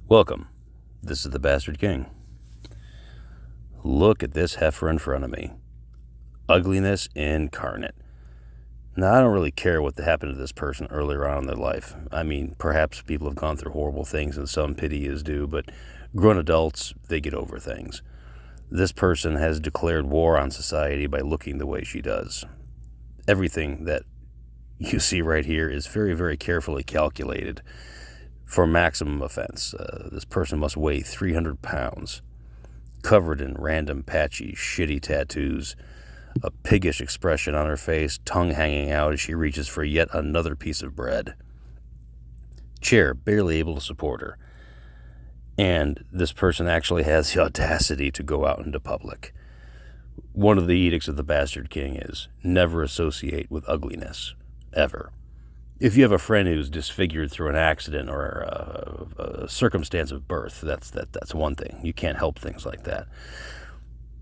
Welcome. This is the Bastard King. Look at this heifer in front of me. Ugliness incarnate. Now, I don't really care what happened to this person earlier on in their life. I mean, perhaps people have gone through horrible things and some pity is due, but grown adults, they get over things. This person has declared war on society by looking the way she does. Everything that you see right here is very, very carefully calculated for maximum offense. This person must weigh 300 pounds, covered in random patchy, shitty tattoos, a piggish expression on her face, tongue hanging out as she reaches for yet another piece of bread. Chair barely able to support her. And this person actually has the audacity to go out into public. One of the edicts of the Bastard King is never associate with ugliness, ever. If you have a friend who's disfigured through an accident or a circumstance of birth, that's one thing. You can't help things like that.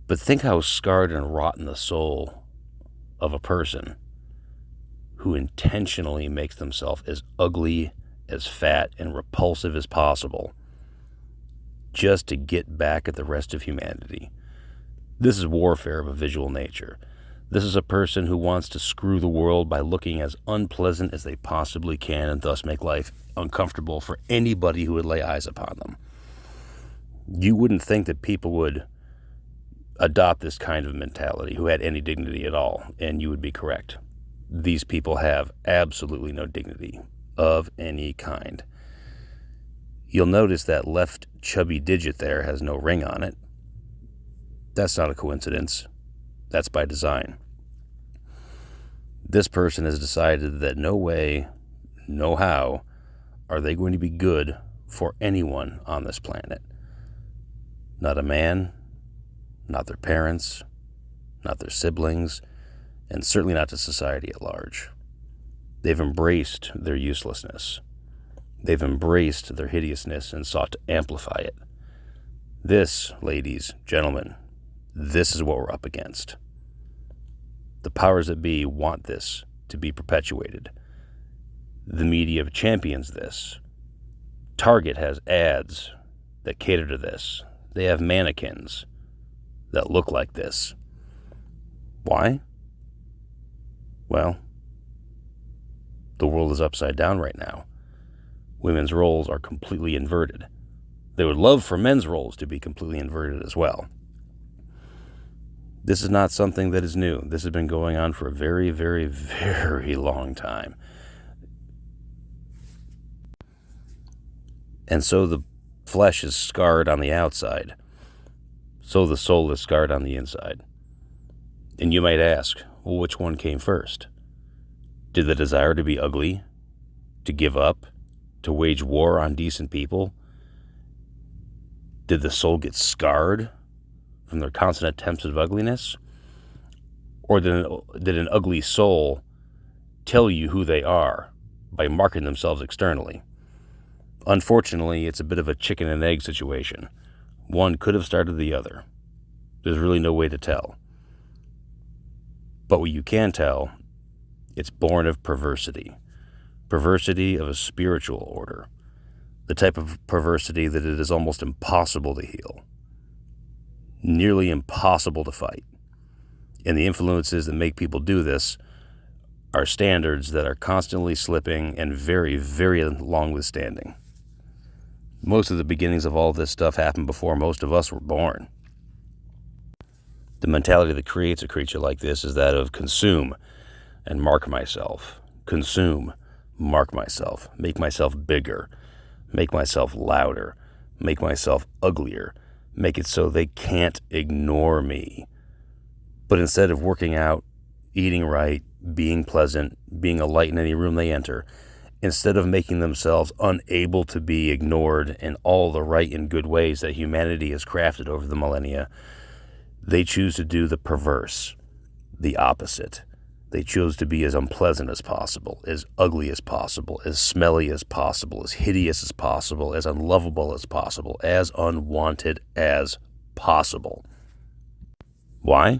But think how scarred and rotten the soul of a person who intentionally makes themselves as ugly, as fat, and repulsive as possible just to get back at the rest of humanity. This is warfare of a visual nature. This is a person who wants to screw the world by looking as unpleasant as they possibly can and thus make life uncomfortable for anybody who would lay eyes upon them. You wouldn't think that people would adopt this kind of mentality who had any dignity at all, and you would be correct. These people have absolutely no dignity of any kind. You'll notice that left chubby digit there has no ring on it. That's not a coincidence. That's by design. This person has decided that no way, no how, are they going to be good for anyone on this planet. Not a man, not their parents, not their siblings, and certainly not to society at large. They've embraced their uselessness. They've embraced their hideousness and sought to amplify it. This, ladies, gentlemen, this is what we're up against. The powers that be want this to be perpetuated. The media champions this. Target has ads that cater to this. They have mannequins that look like this. Why? Well, the world is upside down right now. Women's roles are completely inverted. They would love for men's roles to be completely inverted as well. This is not something that is new. This has been going on for a very, very, very long time. And so the flesh is scarred on the outside. So the soul is scarred on the inside. And you might ask, well, which one came first? Did the desire to be ugly, to give up, to wage war on decent people? Did the soul get scarred from their constant attempts at ugliness? Or did an ugly soul tell you who they are by marking themselves externally? Unfortunately, it's a bit of a chicken and egg situation. One could have started the other. There's really no way to tell. But what you can tell, it's born of perversity. Perversity of a spiritual order. The type of perversity that it is almost impossible to heal. Nearly impossible to fight. And the influences that make people do this are standards that are constantly slipping and very, very long withstanding. Most of the beginnings of all this stuff happened before most of us were born. The mentality that creates a creature like this is that of consume and mark myself. Consume, mark myself, make myself bigger, make myself louder, make myself uglier, make it so they can't ignore me. But instead of working out, eating right, being pleasant, being a light in any room they enter, instead of making themselves unable to be ignored in all the right and good ways that humanity has crafted over the millennia, they choose to do the perverse, the opposite. They chose to be as unpleasant as possible, as ugly as possible, as smelly as possible, as hideous as possible, as unlovable as possible, as unwanted as possible. Why?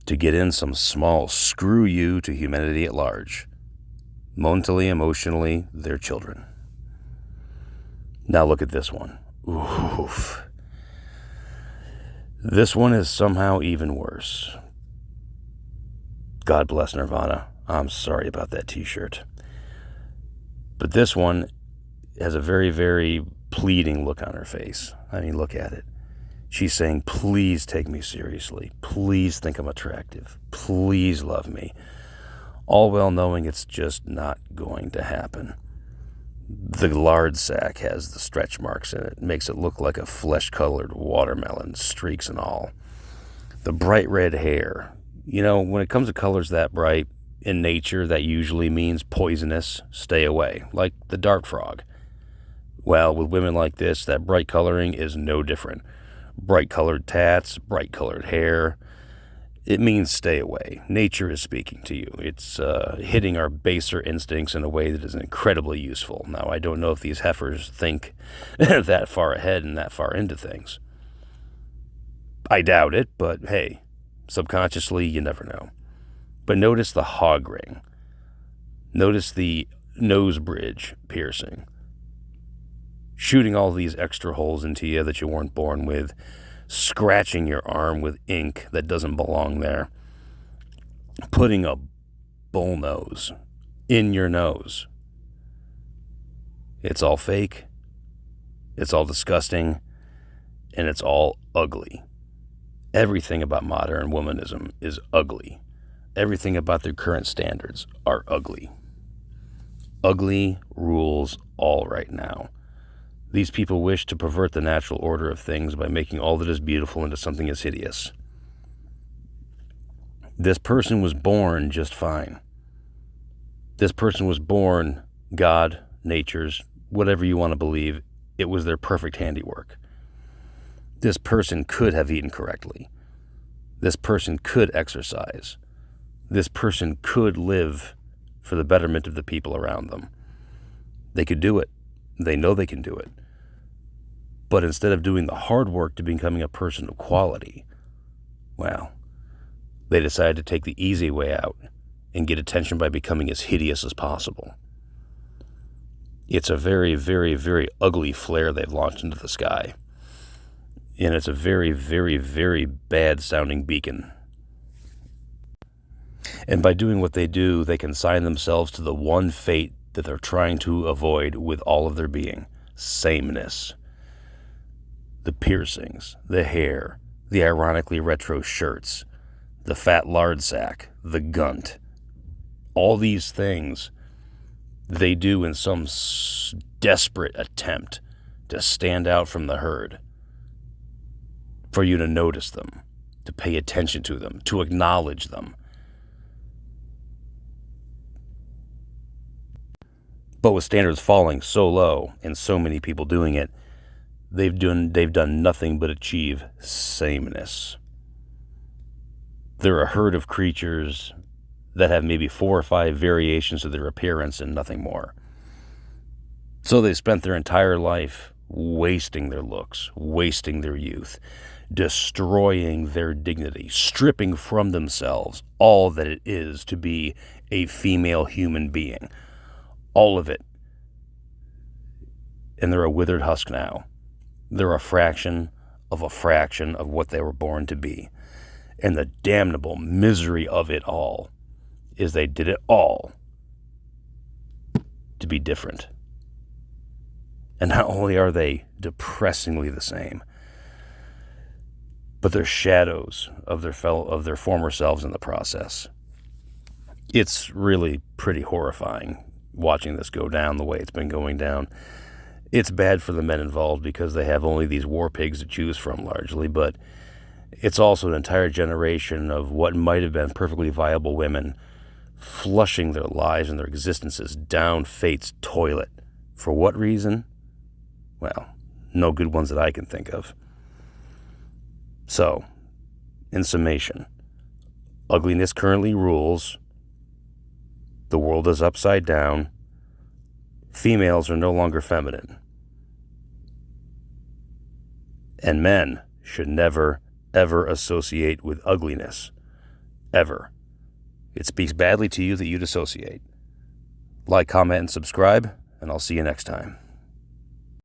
To get in some small screw you to humanity at large. Mentally, emotionally, their children. Now look at this one. Oof. This one is somehow even worse. God bless Nirvana. I'm sorry about that t-shirt. But this one has a very, very pleading look on her face. I mean, look at it. She's saying, please take me seriously. Please think I'm attractive. Please love me. All well knowing it's just not going to happen. The lard sack has the stretch marks in it. Makes it look like a flesh-colored watermelon, streaks and all. The bright red hair. You know, when it comes to colors that bright, in nature, that usually means poisonous. Stay away. Like the dart frog. Well, with women like this, that bright coloring is no different. Bright colored tats, bright colored hair. It means stay away. Nature is speaking to you. It's hitting our baser instincts in a way that is incredibly useful. Now, I don't know if these heifers think that far ahead and that far into things. I doubt it, but hey, subconsciously, you never know. But notice the hog ring. Notice the nose bridge piercing. Shooting all these extra holes into you that you weren't born with. Scratching your arm with ink that doesn't belong there. Putting a bull nose in your nose. It's all fake. It's all disgusting. And it's all ugly. Everything about modern womanism is ugly. Everything about their current standards are ugly. Ugly rules all right now. These people wish to pervert the natural order of things by making all that is beautiful into something as hideous. This person was born just fine. This person was born God, nature's, whatever you want to believe, it was their perfect handiwork. This person could have eaten correctly. This person could exercise. This person could live for the betterment of the people around them. They could do it. They know they can do it. But instead of doing the hard work to becoming a person of quality, well, they decided to take the easy way out and get attention by becoming as hideous as possible. It's a very, very, very ugly flare they've launched into the sky. And it's a very, very, very bad sounding beacon. And by doing what they do, they consign themselves to the one fate that they're trying to avoid with all of their being. Sameness. The piercings, the hair, the ironically retro shirts, the fat lard sack, the gunt. All these things they do in some desperate attempt to stand out from the herd. For you to notice them, to pay attention to them, to acknowledge them. But with standards falling so low and so many people doing it, they've done nothing but achieve sameness. They're a herd of creatures that have maybe 4 or 5 variations of their appearance and nothing more. So they spent their entire life wasting their looks, wasting their youth, destroying their dignity, stripping from themselves all that it is to be a female human being. All of it. And they're a withered husk now. They're a fraction of what they were born to be. And the damnable misery of it all is they did it all to be different. And not only are they depressingly the same, but they're shadows of their former selves in the process. It's really pretty horrifying watching this go down the way it's been going down. It's bad for the men involved because they have only these war pigs to choose from largely, but it's also an entire generation of what might have been perfectly viable women flushing their lives and their existences down fate's toilet. For what reason? Well, no good ones that I can think of. So, in summation, ugliness currently rules. The world is upside down. Females are no longer feminine. And men should never, ever associate with ugliness. Ever. It speaks badly to you that you dissociate. Like, comment, and subscribe, and I'll see you next time.